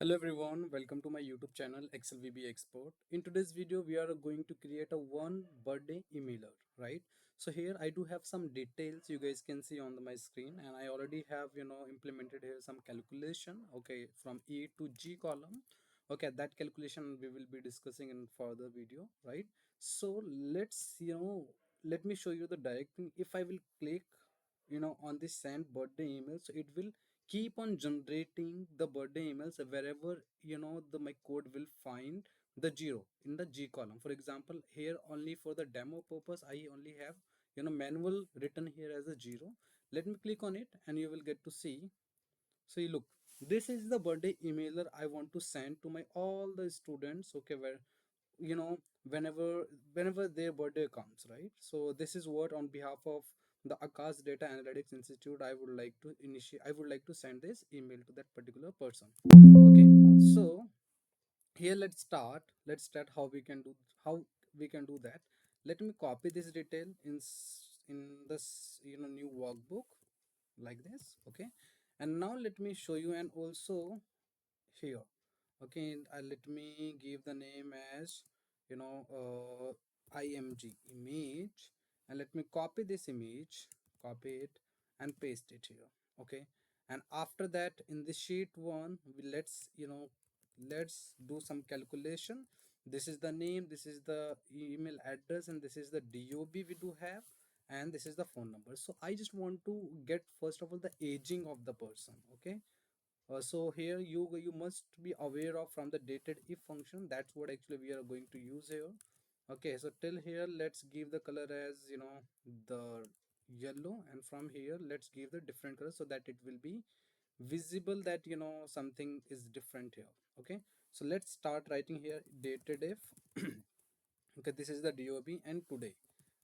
Hello everyone, welcome to my YouTube channel ExcelVBA Expert. In today's video, we are going to create a one birthday emailer, right? So here I do have some details you guys can see on my screen, and I already have implemented here some calculation, okay, from E to G column. Okay, that calculation we will be discussing in further video, right? So let me show you the direct thing. If I will click on this send birthday email, so it will keep on generating the birthday emails wherever the my code will find the zero in the G column. For example, here only for the demo purpose I only have manual written here as a zero. Let me click on it and you will get to see. So you look, this is the birthday emailer I want to send to my all the students, okay, where you know whenever their birthday comes, right? So this is what, on behalf of the Akash Data Analytics Institute, I would like to send this email to that particular person. Okay, so here let's start how we can do that. Let me copy this detail in this new workbook like this. Okay, and now let me show you, and also here, okay, let me give the name as img image, and let me copy this image, copy it and paste it here. Okay, and after that, in the sheet one, let's do some calculation. This is the name, this is the email address, and this is the dob we do have, and this is the phone number. So I just want to get first of all the aging of the person. Okay, so here you must be aware of from the dated if function. That's what actually we are going to use here. Okay, so till here let's give the color as the yellow, and from here let's give the different color so that it will be visible that something is different here. Okay, so let's start writing here dated if. Okay, this is the dob, and today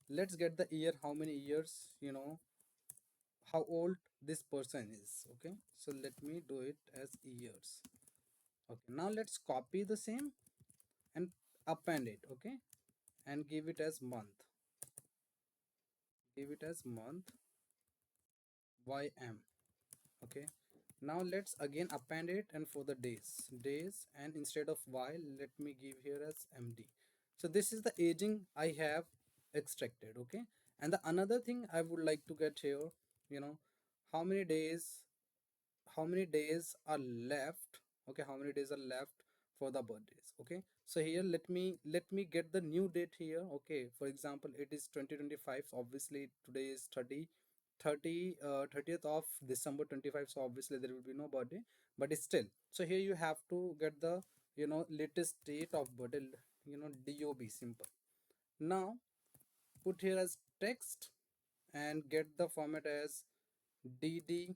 let's get the year, how many years, how old this person is. Okay, so let me do it as years. Okay, now let's copy the same and append it. Okay, and give it as month, give it as month ym. Okay, now let's again append it, and for the days, and instead of y, let me give here as md. So this is the aging I have extracted. Okay, and the another thing I would like to get here, you know how many days, are left. Okay, how many days are left for the birthdays. Okay, so here let me get the new date here. Okay, for example, it is 2025, so obviously today is 30th of December 25, so obviously there will be no birthday, but it's still, so here you have to get the latest date of birthday, dob simple. Now put here as text and get the format as dd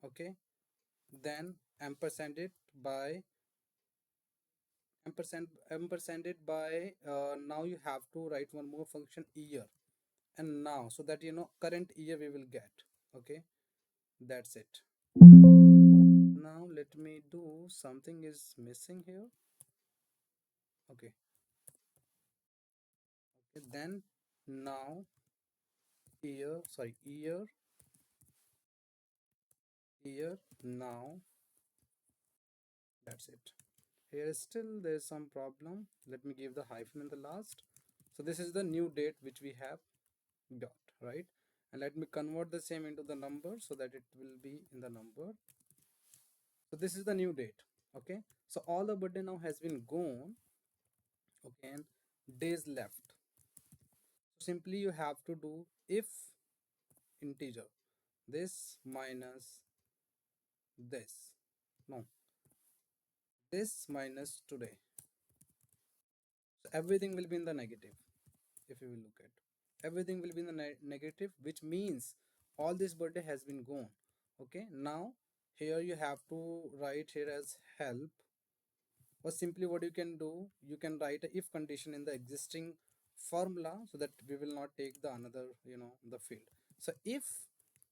okay, then ampersand it by ampersand it by now you have to write one more function year, and now, so that current year we will get. Okay, that's it. Now let me do something is missing here. Okay, okay, then now year now, that's it. Here still there's some problem, let me give the hyphen in the last. So this is the new date which we have got, right? And let me convert the same into the number so that it will be in the number. So this is the new date. Okay, so all the birthday now has been gone. Okay, and days left. So simply you have to do if integer this minus this, no, this minus today, so everything will be in the negative. If you will look at, everything will be in the negative, which means all this birthday has been gone. Okay, now here you have to write here as help, or simply what you can do, you can write a if condition in the existing formula so that we will not take the another the field. So if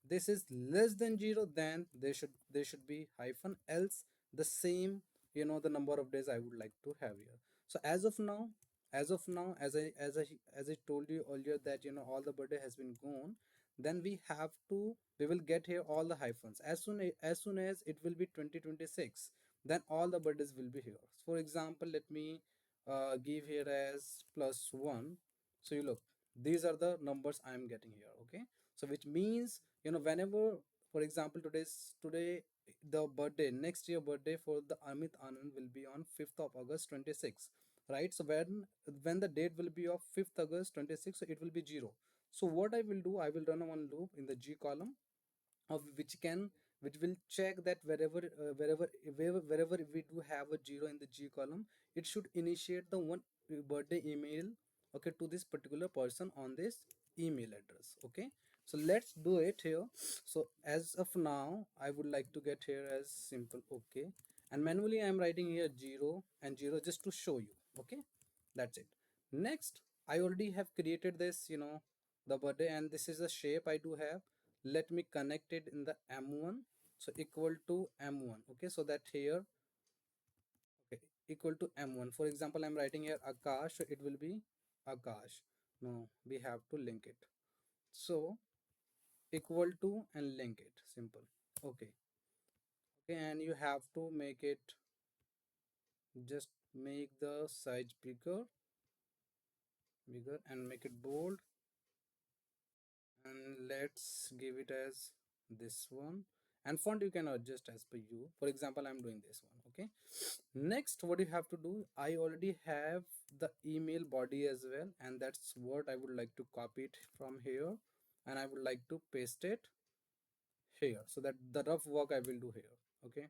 this is less than 0, then there should be hyphen, else the same the number of days I would like to have here. So as of now, as I told you earlier that all the birthday has been gone, then we will get here all the hyphens. As soon as it will be 2026, then all the birthdays will be here. For example, let me give here as +1. So you look, these are the numbers I am getting here. Okay, so which means, whenever, for example, today the birthday, next year birthday for the Amit Anand will be on 5th of August 26, right? So when the date will be of 5th August 26, so it will be 0. So what I will do, I will run one loop in the G column, of which will check that wherever we do have a 0 in the G column, it should initiate the one birthday email, okay, to this particular person on this email address. Okay, so let's do it here. So as of now, I would like to get here as simple. Okay, and manually I'm writing here 0 and 0 just to show you. Okay, that's it. Next, I already have created this, the birthday, and this is the shape I do have. Let me connect it in the M1. So equal to M1. Okay, so that here, okay, equal to M1. For example, I'm writing here Akash, so it will be Akash. No, we have to link it. So equal to and link it. Simple. Okay. Okay, and you have to make it, just make the size bigger and make it bold, and let's give it as this one. And font you can adjust as per you. For example, I'm doing this one. Okay, next what you have to do, I already have the email body as well, and that's what I would like to copy it from here, and I would like to paste it here, so that the rough work I will do here. Okay,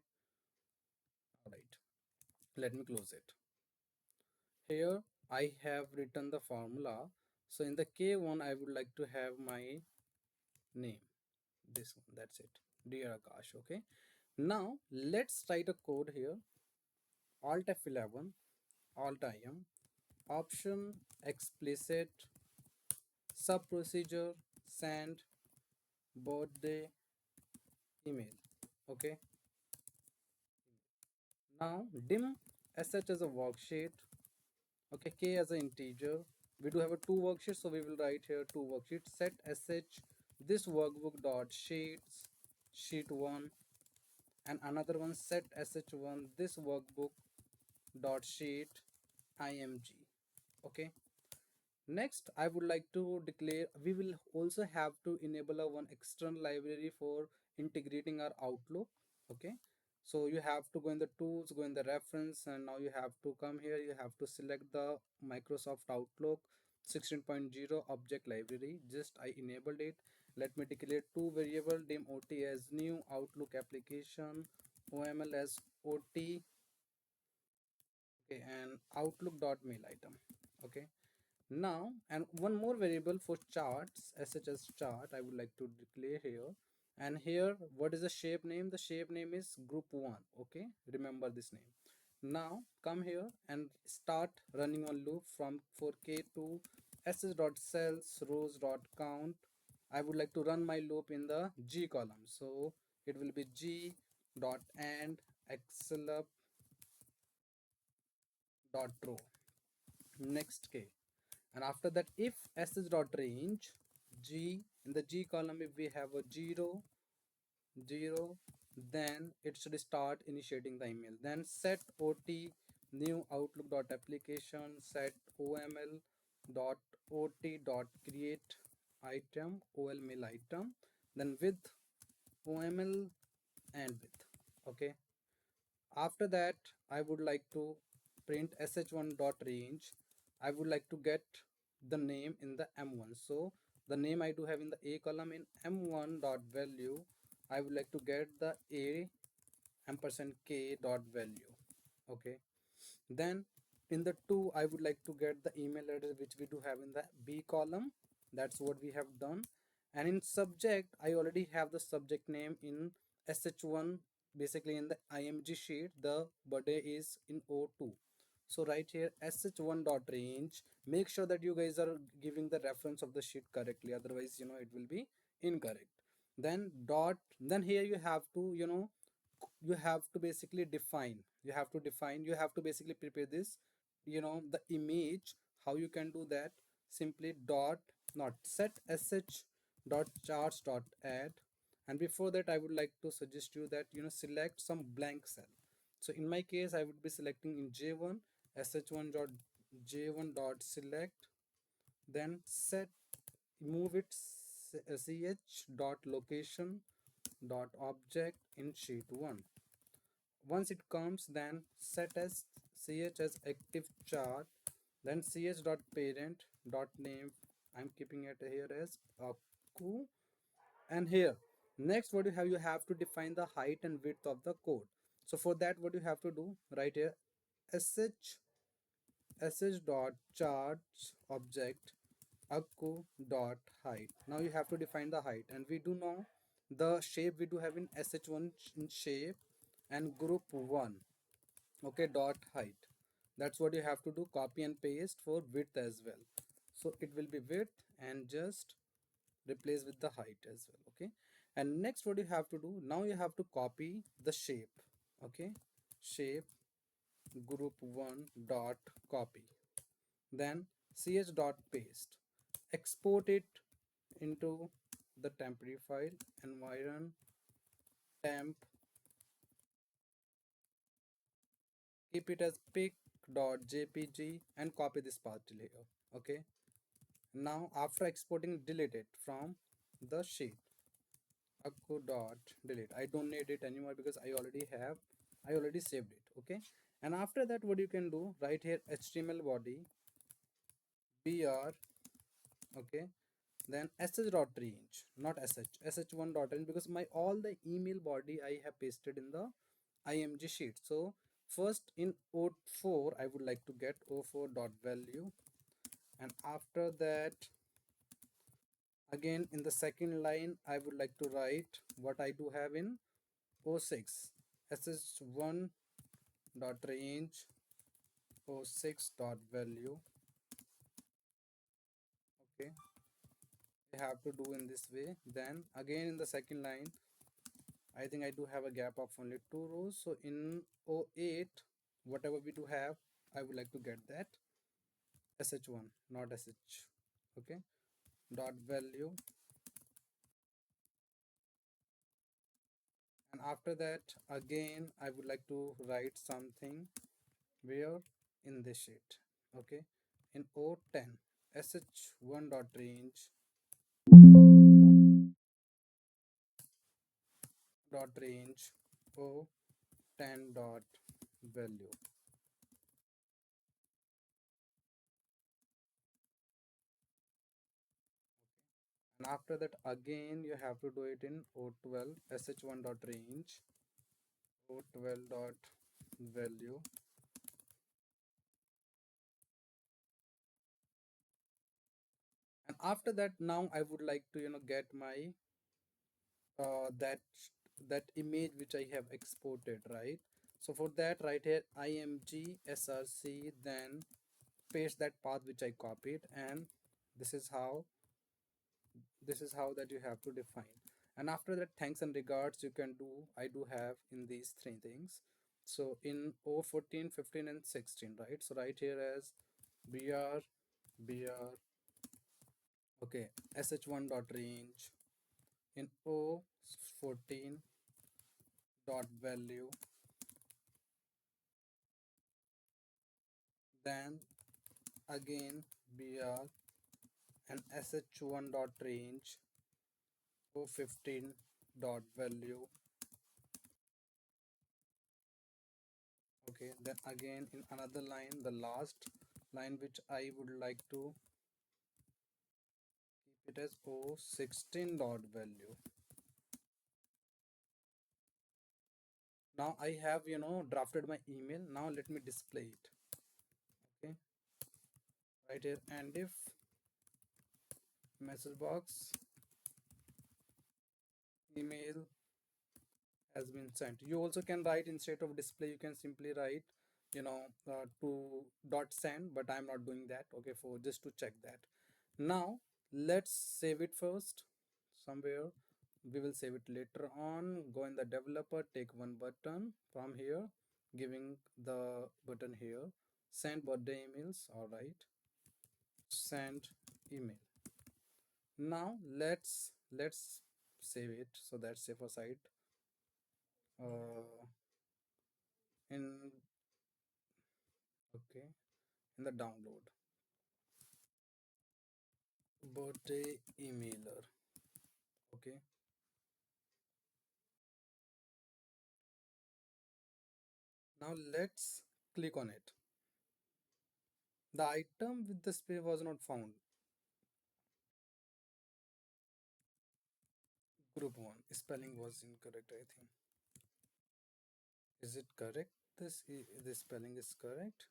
all right, let me close it. Here I have written the formula. So in the K1 I would like to have my name, this one, that's it, dear Akash. Okay, now let's write a code here. Alt F11, Alt IM, option explicit, sub procedure, send birthday email. Okay, now dim sh as a worksheet. Okay, k as an integer. We do have a two worksheets, so we will write here two worksheets. Set sh this workbook dot sheets sheet 1, and another one set sh1 this workbook dot sheet img. Okay, next I would like to declare, we will also have to enable a one external library for integrating our Outlook. Okay, so you have to go in the tools, go in the reference, and now you have to come here, you have to select the Microsoft Outlook 16.0 object library. Just I enabled it. Let me declare two variable, dim ot as new Outlook application, oml as ot, okay, and outlook dot mail item. Okay, now, and one more variable for charts, such as chart, I would like to declare here. And here, what is the shape name? The shape name is group1. Okay, remember this name. Now come here and start running one loop from for k to ss.cells rows.count. I would like to run my loop in the G column, so it will be G dot and excel dot row. Next k, and after that if sh dot range G, in the G column if we have a 0 0, then it should start initiating the email. Then set ot new outlook dot application, set oml dot ot dot create item ol mail item, then with oml and with. Okay, after that I would like to print sh1 dot range. I would like to get the name in the m1, so the name I do have in the a column, in m1 dot value I would like to get the a ampersand k dot value. Okay, then in the 2 I would like to get the email address which we do have in the b column. That's what we have done. And in subject I already have the subject name in sh1, basically in the img sheet the birthday is in o2. So right here sh1 dot range, make sure that you guys are giving the reference of the sheet correctly, otherwise it will be incorrect. Then dot, then here you have to you have to basically define, you have to basically prepare this, the image. How you can do that? Simply dot, not set sh dot charts dot add, and before that I would like to suggest you that select some blank cell. So in my case I would be selecting in J1 sh1 dot j1 dot select, then set move it ch dot location dot object in sheet 1. Once it comes, then set as ch as active chart, then ch dot parent dot name, I'm keeping it here as aku. And here next what you have to define the height and width of the code. So for that what you have to do, right here sh dot charts object akku dot height. Now you have to define the height, and we do know the shape we do have in sh1 in shape and group 1. Okay, dot height, that's what you have to do. Copy and paste for width as well, so it will be width and just replace with the height as well. Okay, and next what you have to do, now you have to copy the shape. Okay, shape group 1 dot copy, then ch dot paste, export it into the temporary file environ temp, keep it as pic.jpg and copy this path till here. Okay, now after exporting delete it from the sheet akku dot delete. I don't need it anymore because I already saved it. Okay, and after that what you can do, right here html body br. Okay, then sh dot range, not sh1 dot range, because my all the email body I have pasted in the img sheet. So first in o4 I would like to get o4 dot value, and after that again in the second line I would like to write what I do have in o6 sh1 dot range o6 dot value. Okay, I have to do in this way. Then again in the second line I think I do have a gap of only 2 rows. So in O8, whatever we do have, I would like to get that sh1, not sh. Okay, dot value, and after that again I would like to write something where in this sheet. Okay, in O10 sh1 dot range O10 dot value. And after that again you have to do it in O12 sh1 dot range O12 dot value. And after that now I would like to get my that image which I have exported, right? So for that, right here img src, then paste that path which I copied, and this is how that you have to define. And after that thanks and regards you can do, I do have in these three things. So in O14 15 and 16, right? So right here as br. Okay, sh1 dot range in O14 dot value, then again br and sh1 dot range O15 dot value. Okay, then again in another line, the last line which I would like to keep it as O16 dot value. Now I have drafted my email. Now let me display it. Okay, right here, and if message box email has been sent, you also can write instead of display you can simply write to dot send, but I'm not doing that. Okay, for just to check that. Now let's save it first somewhere. We will save it later on. Go in the developer, take one button from here, giving the button here, send birthday emails. All right, send email. Now let's let's save it, so that's safer side. uh, in Okay, in the download, birthday emailer. Okay, now let's click on it. The item with the space was not found. Group 1 spelling was incorrect, I think. Is it correct? This spelling is correct.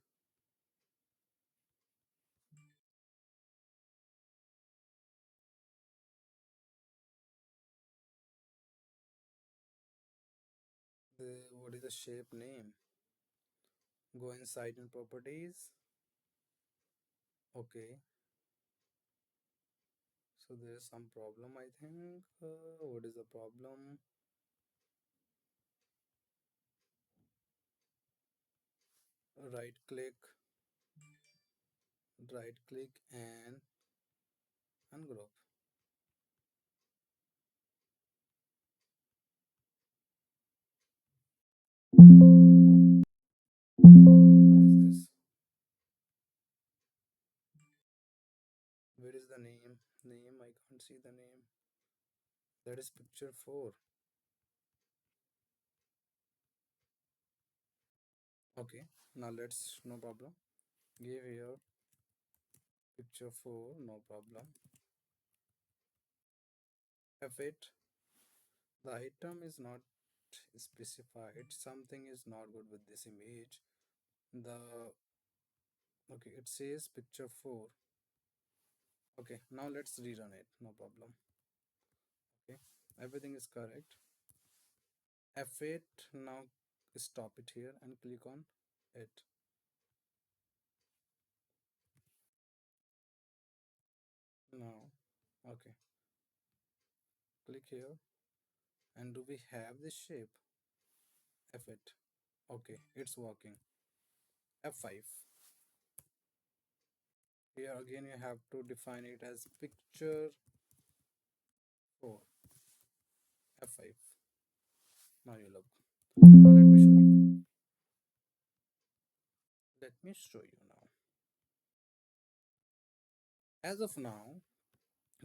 What is the shape name? Go inside in properties. Okay, so there is some problem, I think. What is the problem? Right click, right click and ungroup. What is this? Where is the name? Name, I can't see the name. That is picture 4. Okay, now let's, no problem. Give here picture 4, no problem. F8, the item is not specified. Something is not good with this image. The Okay, it says picture 4. Okay, now let's rerun it, no problem. Okay, everything is correct. F8, now stop it here and click on it. Now, okay, click here, and do we have this shape? F8. Okay, it's working. F5. Here again you have to define it as picture 4. F5. Now you look. Now let me show you. Let me show you now. As of now,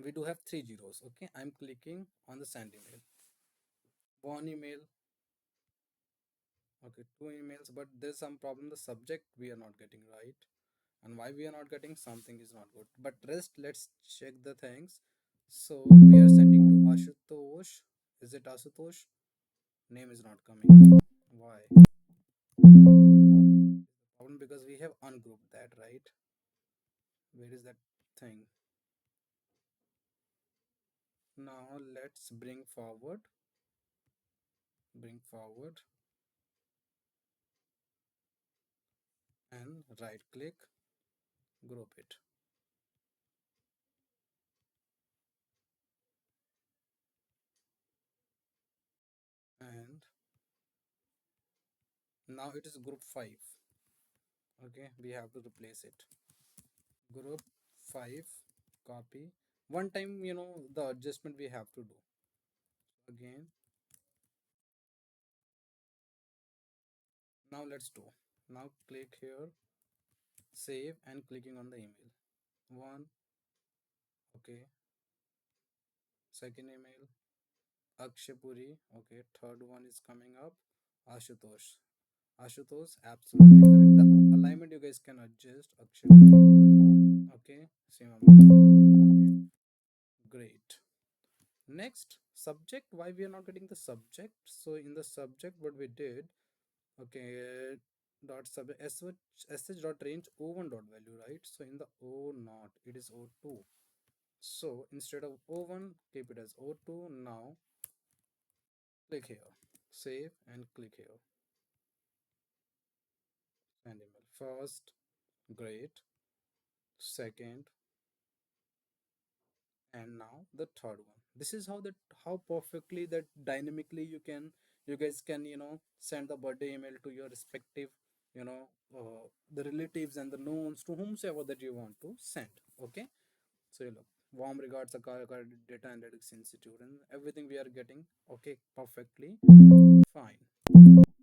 we do have 3 zeros. Okay, I'm clicking on the send email. One email. Okay, two emails, but there's some problem. The subject we are not getting right. And why we are not getting, something is not good. But rest, let's check the things. So we are sending to Ashutosh. Is it Ashutosh? Name is not coming up. Why? Problem because we have ungrouped that, right? Where is that thing? Now let's bring forward and right click, group it. And now it is group 5. Okay, we have to replace it. Group 5, copy. One time, the adjustment we have to do. Again, now let's do. Now click here, save and clicking on the email. One, okay. Second email, Akshapuri. Okay, third one is coming up, Ashutosh. Ashutosh, absolutely correct. The alignment you guys can adjust. Akshapuri. Okay, same amount. Okay, great. Next, subject. Why we are not getting the subject? So in the subject, what we did, okay, dot subject sh dot range o1 dot value, right? So in the o not, it is o2. So instead of o1, keep it as o2. Now click here, save and click here, send email. First, great. Second, and now the third one. This is how perfectly that dynamically you guys can send the birthday email to your respective you know the relatives and the knowns to whomsoever that you want to send. Okay, so you look, warm regards, data analytics institute, and everything we are getting. Okay, perfectly fine.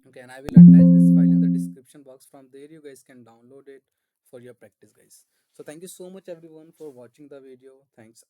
Okay, and I will attach this file in the description box. From there you guys can download it for your practice, guys. So thank you so much everyone for watching the video. Thanks.